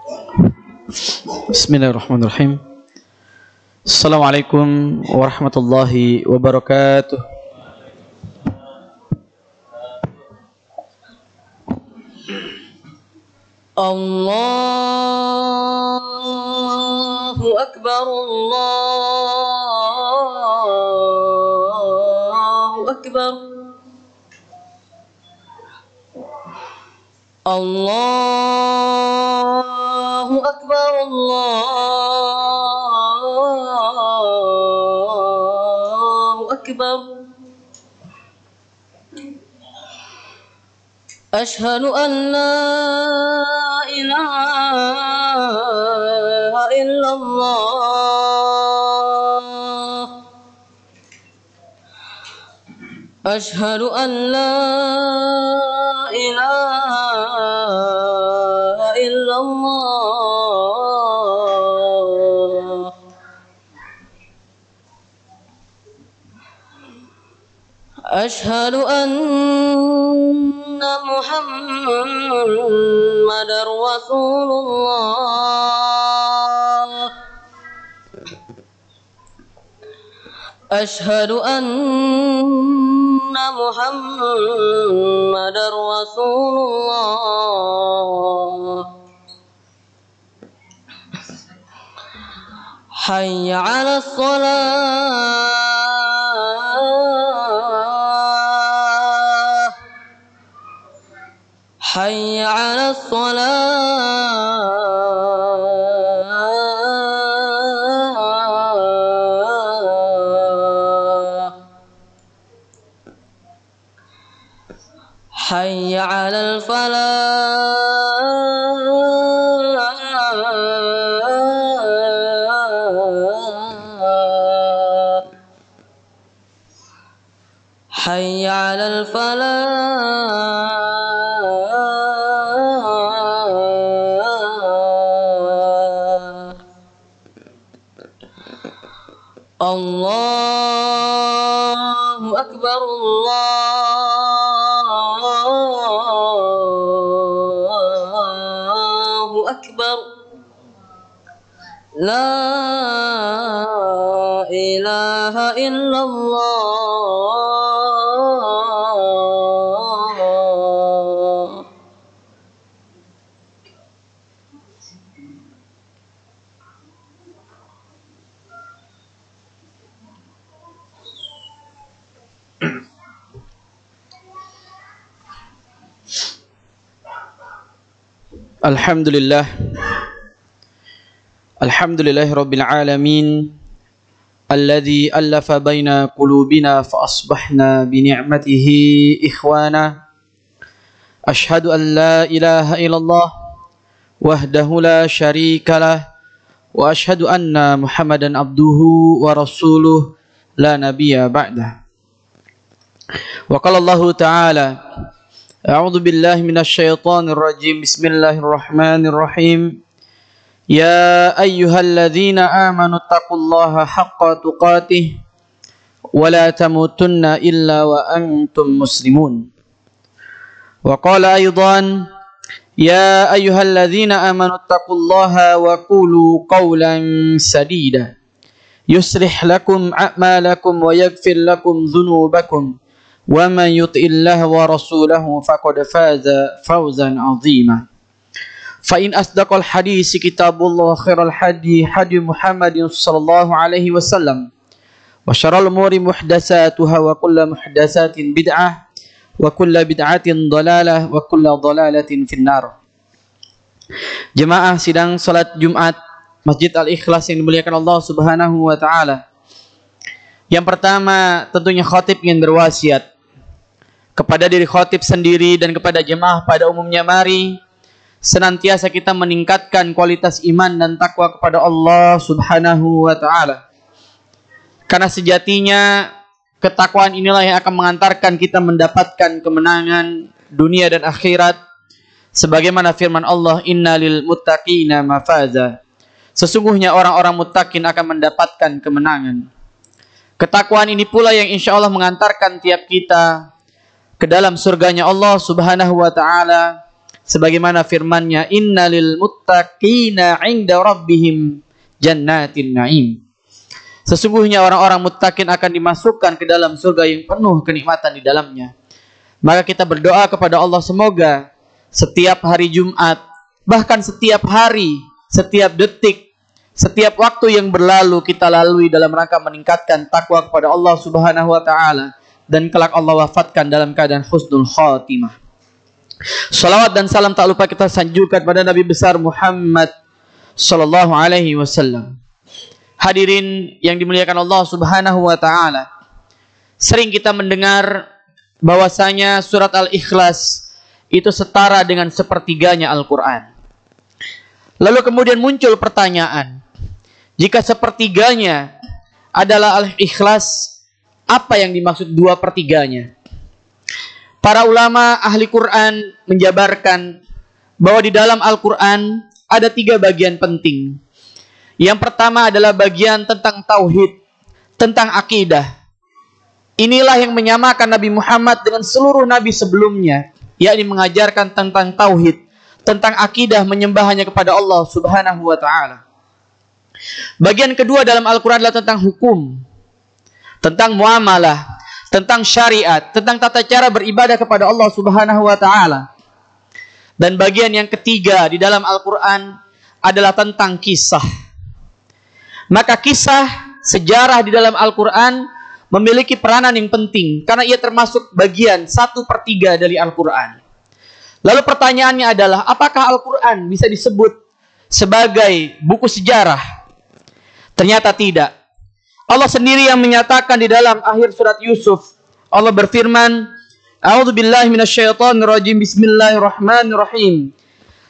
Bismillahirrahmanirrahim. Assalamualaikum warahmatullahi wabarakatuh. Allahu Akbar, Allahu Akbar. Allahu Akbar, Allahu Akbar. Ashhadu an la ilaha illallah. Ashhadu an la ilaha illallah. Ashhadu anna Muhammadar Rasulullah. Ashhadu anna Muhammadar Rasulullah. Hayya 'alas shalah. Hayya 'alas shalah. Hayya 'alal falah. Hayya 'alal falah. Allahu Akbar, Allahu Akbar. La ilaha illallah. Alhamdulillah. Alhamdulillahi rabbil alamin. Alladzi allafa baina qulubina fa asbahna bi ni'matihi ikhwana. Ashhadu an la ilaha illallah wahdahu la syarikalah wa ashhadu anna Muhammadan abduhu wa rasuluh la nabiyya ba'dah. Wa qala Allah ta'ala A'udzu billahi minasy syaithanir rajim. Bismillahirrahmanirrahim. Ya ayyuhalladzina amanu taqullaha haqqa tuqatih wa la tamutunna illa wa antum muslimun. Wa qala aidan ya ayyuhalladzina amanu taqullaha wa qulu qawlan sadida yuslih lakum a'malakum wa yaghfir lakum dhunubakum. Wa man yuti'illaha wa rasulahu faqad faza fawzan 'azima. Fa in asdaqal hadisi kitabullah khairal hadi hadi Muhammadin sallallahu alaihi wasallam wa syarrul umuri muhdatsatuha wa kullu muhdatsatin bid'ah wa kullu bid'atin dhalalah wa kullu dhalalatin finnar. Jemaah sidang salat Jumat Masjid Al-Ikhlas yang dimuliakan Allah Subhanahu wa taala. Yang pertama tentunya khatib ingin berwasiat kepada diri khatib sendiri dan kepada jemaah pada umumnya, mari senantiasa kita meningkatkan kualitas iman dan takwa kepada Allah Subhanahu wa taala. Karena sejatinya ketakwaan inilah yang akan mengantarkan kita mendapatkan kemenangan dunia dan akhirat. Sebagaimana firman Allah, innalil muttaqina mafaza. Sesungguhnya orang-orang muttaqin akan mendapatkan kemenangan. Ketakwaan ini pula yang insya Allah mengantarkan tiap kita ke dalam surganya Allah Subhanahu wa taala sebagaimana firman-Nya, innalil muttaqina 'inda rabbihim jannatin na'im. Sesungguhnya orang-orang muttaqin akan dimasukkan ke dalam surga yang penuh kenikmatan di dalamnya. Maka kita berdoa kepada Allah semoga setiap hari Jumat, bahkan setiap hari, setiap detik, setiap waktu yang berlalu kita lalui dalam rangka meningkatkan takwa kepada Allah Subhanahu wa taala, dan kelak Allah wafatkan dalam keadaan husnul khatimah. Salawat dan salam tak lupa kita sanjurkan pada Nabi besar Muhammad sallallahu alaihi wasallam. Hadirin yang dimuliakan Allah Subhanahu wa taala, sering kita mendengar bahwasanya surat Al-Ikhlas itu setara dengan sepertiganya Al-Qur'an. Lalu kemudian muncul pertanyaan, jika sepertiganya adalah Al-Ikhlas, apa yang dimaksud 2/3-nya? Para ulama ahli Quran menjabarkan bahwa di dalam Al-Quran ada 3 bagian penting. Yang pertama adalah bagian tentang tauhid, tentang akidah. Inilah yang menyamakan Nabi Muhammad dengan seluruh nabi sebelumnya, yakni mengajarkan tentang tauhid, tentang akidah menyembah hanya kepada Allah Subhanahu wa taala. Bagian kedua dalam Al-Quran adalah tentang hukum, tentang muamalah, tentang syariat, tentang tata cara beribadah kepada Allah Subhanahu wa taala. Dan bagian yang ketiga di dalam Al-Quran adalah tentang kisah. Maka kisah, sejarah di dalam Al-Quran memiliki peranan yang penting, karena ia termasuk bagian 1/3 dari Al-Quran. Lalu pertanyaannya adalah, apakah Al-Quran bisa disebut sebagai buku sejarah? Ternyata tidak. Allah sendiri yang menyatakan di dalam akhir surat Yusuf. Allah berfirman, A'udzubillahi minasyaitonirrajim, bismillahirrahmanirrahim.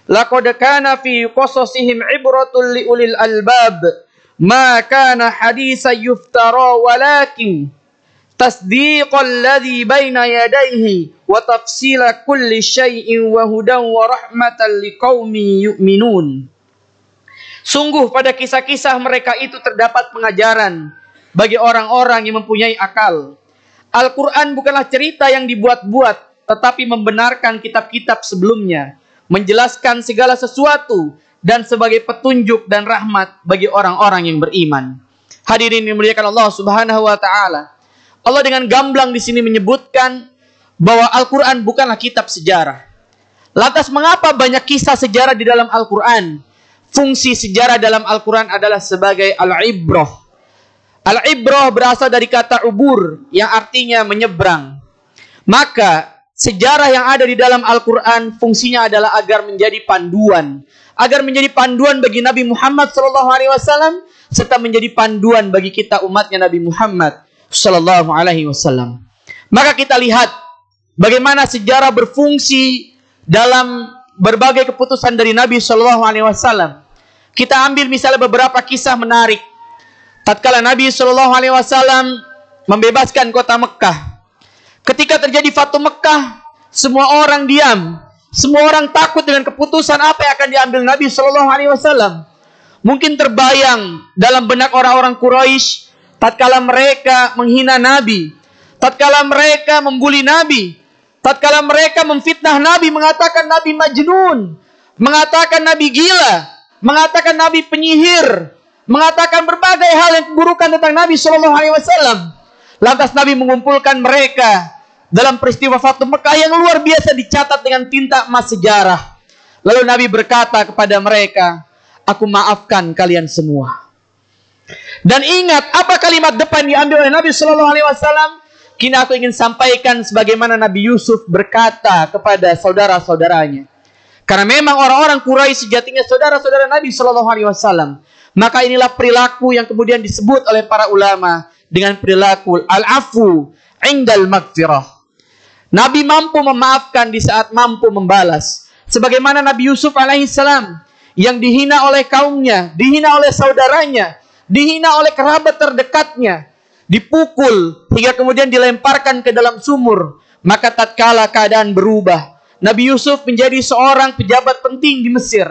Laqad kana fi qasasihim ibratun liulil albab, ma kana haditsan yuftara walakin tasdiqal ladzi baina yadayhi wa tafsila kulli syai'in wa hudan wa rahmatan liqaumin yu'minun. Sungguh pada kisah-kisah mereka itu terdapat pengajaran bagi orang-orang yang mempunyai akal. Al-Quran bukanlah cerita yang dibuat-buat, tetapi membenarkan kitab-kitab sebelumnya, menjelaskan segala sesuatu, dan sebagai petunjuk dan rahmat bagi orang-orang yang beriman. Hadirin yang dimuliakan Allah Subhanahu wa taala. Allah dengan gamblang di sini menyebutkan bahwa Al-Quran bukanlah kitab sejarah. Lantas mengapa banyak kisah sejarah di dalam Al-Quran? Fungsi sejarah dalam Al-Quran adalah sebagai al-ibrah. Al-ibrah berasal dari kata ubur yang artinya menyeberang. Maka sejarah yang ada di dalam Al-Quran fungsinya adalah agar menjadi panduan. Agar menjadi panduan bagi Nabi Muhammad SAW, serta menjadi panduan bagi kita umatnya Nabi Muhammad SAW. Maka kita lihat bagaimana sejarah berfungsi dalam berbagai keputusan dari Nabi SAW. Kita ambil misalnya beberapa kisah menarik. Tatkala Nabi SAW membebaskan kota Mekah. Ketika terjadi Fatu Mekah, semua orang diam. Semua orang takut dengan keputusan apa yang akan diambil Nabi SAW. Mungkin terbayang dalam benak orang-orang Quraisy tatkala mereka menghina Nabi, tatkala mereka membuli Nabi, tatkala mereka memfitnah Nabi, mengatakan Nabi majnun, mengatakan Nabi gila, mengatakan Nabi penyihir, mengatakan berbagai hal yang keburukan tentang Nabi SAW. Lantas Nabi mengumpulkan mereka dalam peristiwa Fatu Mekah yang luar biasa dicatat dengan tinta emas sejarah. Lalu Nabi berkata kepada mereka, aku maafkan kalian semua. Dan ingat apa kalimat depan diambil oleh Nabi SAW? Kini aku ingin sampaikan sebagaimana Nabi Yusuf berkata kepada saudara-saudaranya. Karena memang orang-orang Quraisy sejatinya saudara-saudara Nabi SAW. Maka inilah perilaku yang kemudian disebut oleh para ulama dengan perilaku al-afu indal maghfirah. Nabi mampu memaafkan di saat mampu membalas. Sebagaimana Nabi Yusuf alaihissalam yang dihina oleh kaumnya, dihina oleh saudaranya, dihina oleh kerabat terdekatnya, dipukul hingga kemudian dilemparkan ke dalam sumur. Maka tatkala keadaan berubah, Nabi Yusuf menjadi seorang pejabat penting di Mesir.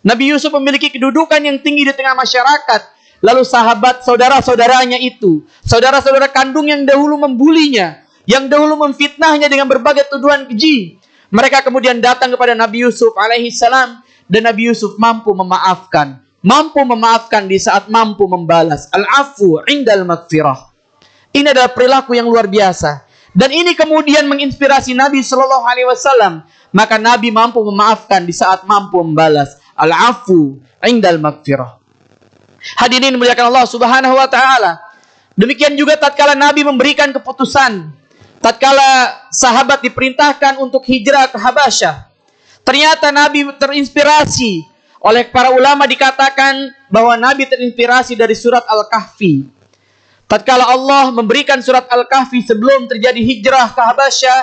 Nabi Yusuf memiliki kedudukan yang tinggi di tengah masyarakat. Lalu sahabat saudara-saudaranya itu, saudara-saudara kandung yang dahulu membulinya, yang dahulu memfitnahnya dengan berbagai tuduhan keji, Mereka kemudian datang kepada Nabi Yusuf alaihi salam, dan Nabi Yusuf mampu memaafkan. Mampu memaafkan di saat mampu membalas. Al-afu indal maghfirah. Ini adalah perilaku yang luar biasa. Dan ini kemudian menginspirasi Nabi Shallallahu Alaihi Wasallam. Maka Nabi mampu memaafkan di saat mampu membalas. Al-afu indal maghfirah. Hadirin dimuliakan Allah Subhanahu Wa Taala. Demikian juga tatkala Nabi memberikan keputusan, tatkala sahabat diperintahkan untuk hijrah ke Habasyah, ternyata Nabi terinspirasi. Oleh para ulama dikatakan bahwa Nabi terinspirasi dari surat Al-Kahfi. Tatkala Allah memberikan surat Al-Kahfi sebelum terjadi hijrah ke Habasyah,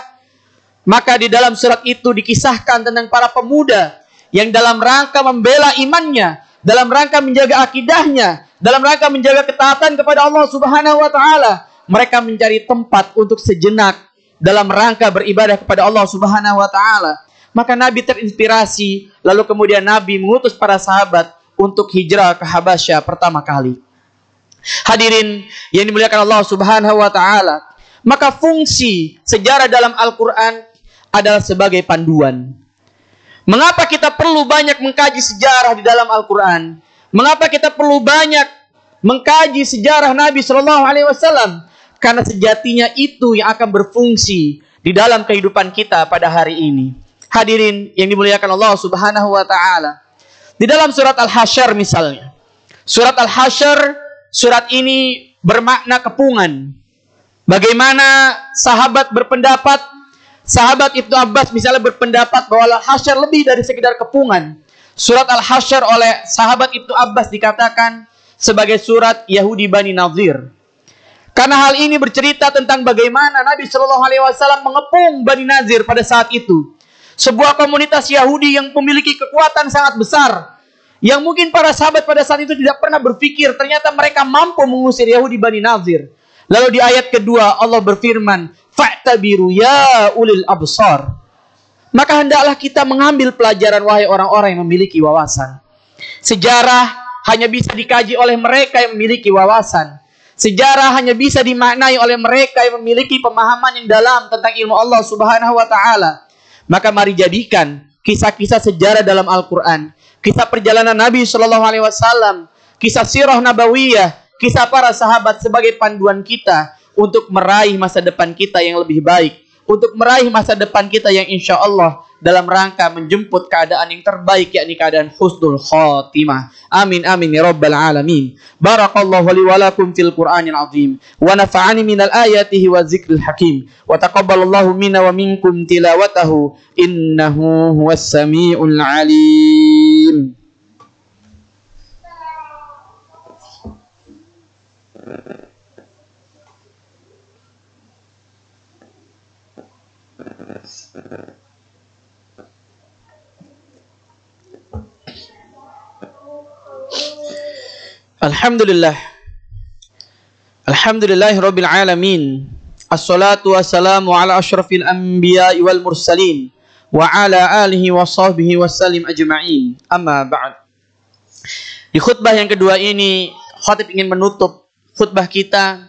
maka di dalam surat itu dikisahkan tentang para pemuda yang dalam rangka membela imannya, dalam rangka menjaga akidahnya, dalam rangka menjaga ketaatan kepada Allah Subhanahu Wa Taala, mereka mencari tempat untuk sejenak dalam rangka beribadah kepada Allah Subhanahu Wa Taala. Maka Nabi terinspirasi, lalu kemudian Nabi mengutus para sahabat untuk hijrah ke Habasyah pertama kali. Hadirin yang dimuliakan Allah Subhanahu Wa Taala, maka fungsi sejarah dalam Al-Quran adalah sebagai panduan. Mengapa kita perlu banyak mengkaji sejarah di dalam Al-Quran? Mengapa kita perlu banyak mengkaji sejarah Nabi Shallallahu Alaihi Wasallam? Karena sejatinya itu yang akan berfungsi di dalam kehidupan kita pada hari ini. Hadirin yang dimuliakan Allah Subhanahu Wa Taala, di dalam surat Al-Hasyr misalnya, surat Al-Hasyr, surat ini bermakna kepungan. Bagaimana sahabat berpendapat, sahabat Ibnu Abbas misalnya berpendapat bahwa Al-Hasyr lebih dari sekedar kepungan. Surat Al-Hasyr oleh sahabat Ibnu Abbas dikatakan sebagai surat Yahudi Bani Nadhir. Karena hal ini bercerita tentang bagaimana Nabi Shallallahu Alaihi Wasallam mengepung Bani Nadhir pada saat itu. Sebuah komunitas Yahudi yang memiliki kekuatan sangat besar, yang mungkin para sahabat pada saat itu tidak pernah berpikir ternyata mereka mampu mengusir Yahudi Bani Nadhir. Lalu di ayat kedua Allah berfirman, "Fa'tabiru ya ulil absar." Maka hendaklah kita mengambil pelajaran wahai orang-orang yang memiliki wawasan. Sejarah hanya bisa dikaji oleh mereka yang memiliki wawasan. Sejarah hanya bisa dimaknai oleh mereka yang memiliki pemahaman yang dalam tentang ilmu Allah Subhanahu Wa Taala. Maka mari jadikan kisah-kisah sejarah dalam Al-Quran, kisah perjalanan Nabi Shallallahu Alaihi Wasallam, kisah sirah nabawiyah, kisah para sahabat sebagai panduan kita untuk meraih masa depan kita yang lebih baik, untuk meraih masa depan kita yang insya Allah dalam rangka menjemput keadaan yang terbaik, yakni keadaan husnul khotimah. Amin amin ya rabbal alamin. Barakallahu li wa lakum fil Qur'anil azim wa nafa'ani minal ayatihi wa zikril hakim wa taqabbalallahu minna wa minkum tilawatahu innahu huwas samiul alim. Alhamdulillah. Alhamdulillahi rabbil alamin. Assalatu wassalamu ala asyrafil anbiya'i wal mursalin wa ala alihi wa sahbihi wasallim ajma'in. Amma ba'd. Di khutbah yang kedua ini, khatib ingin menutup khutbah kita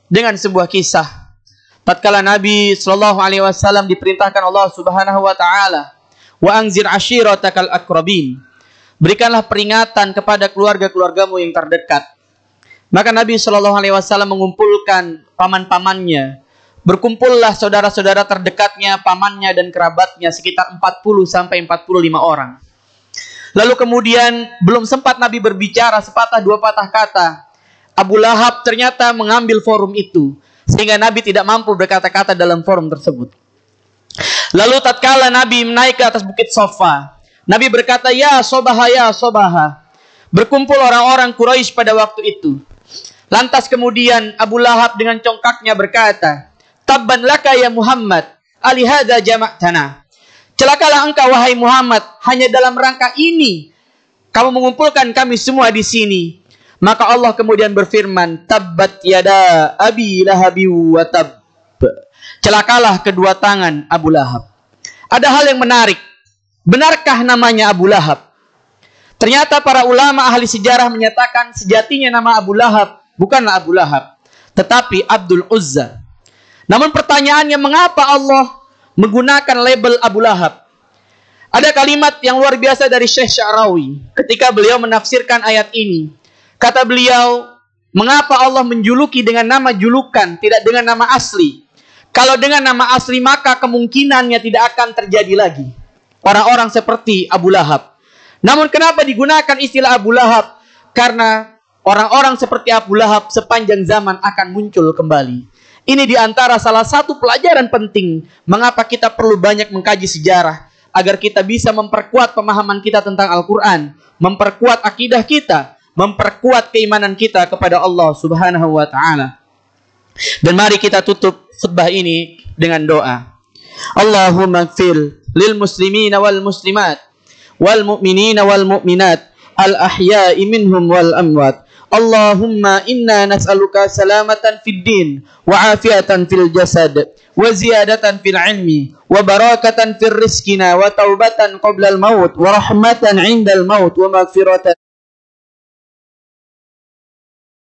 dengan sebuah kisah. Tatkala Nabi sallallahu alaihi wasallam diperintahkan Allah Subhanahu wa taala, "Wa anzir ashiratakal aqrabin." Berikanlah peringatan kepada keluarga-keluargamu yang terdekat. Maka Nabi Shallallahu Alaihi Wasallam mengumpulkan paman-pamannya. Berkumpullah saudara-saudara terdekatnya, pamannya dan kerabatnya sekitar 40 sampai 45 orang. Lalu kemudian belum sempat Nabi berbicara sepatah dua patah kata, Abu Lahab ternyata mengambil forum itu sehingga Nabi tidak mampu berkata-kata dalam forum tersebut. Lalu tatkala Nabi naik ke atas bukit Safa, Nabi berkata, ya sobaha. Berkumpul orang-orang Quraisy pada waktu itu. Lantas kemudian Abu Lahab dengan congkaknya berkata, tabban laka ya Muhammad, alihada jama'tana. Celakalah engkau wahai Muhammad, hanya dalam rangka ini kamu mengumpulkan kami semua di sini. Maka Allah kemudian berfirman, tabbat yada abi lahabi wa tab. Celakalah kedua tangan Abu Lahab. Ada hal yang menarik. Benarkah namanya Abu Lahab? Ternyata para ulama ahli sejarah menyatakan sejatinya nama Abu Lahab bukanlah Abu Lahab, tetapi Abdul Uzza. Namun pertanyaannya, mengapa Allah menggunakan label Abu Lahab. Ada kalimat yang luar biasa dari Syekh Sya'rawi ketika beliau menafsirkan ayat ini. Kata beliau, mengapa Allah menjuluki dengan nama julukan, tidak dengan nama asli? Kalau dengan nama asli maka kemungkinannya tidak akan terjadi lagi orang-orang seperti Abu Lahab. Namun kenapa digunakan istilah Abu Lahab? Karena orang-orang seperti Abu Lahab sepanjang zaman akan muncul kembali. Ini diantara salah satu pelajaran penting mengapa kita perlu banyak mengkaji sejarah, agar kita bisa memperkuat pemahaman kita tentang Al-Quran, memperkuat akidah kita, memperkuat keimanan kita kepada Allah Subhanahu wa Ta'ala. Dan mari kita tutup khutbah ini dengan doa. Allahumma ighfir lil muslimina wal muslimat wal mu'minina wal mu'minat al ahya'i minhum wal amwat. Allahumma inna nas'aluka salamatan fid din wa afiatan fil jasad wa ziyadatan fil ilmi wa barakatan fil rizqina wa taubatan qabla al maut wa rahmatan 'inda al maut wa maghfiratan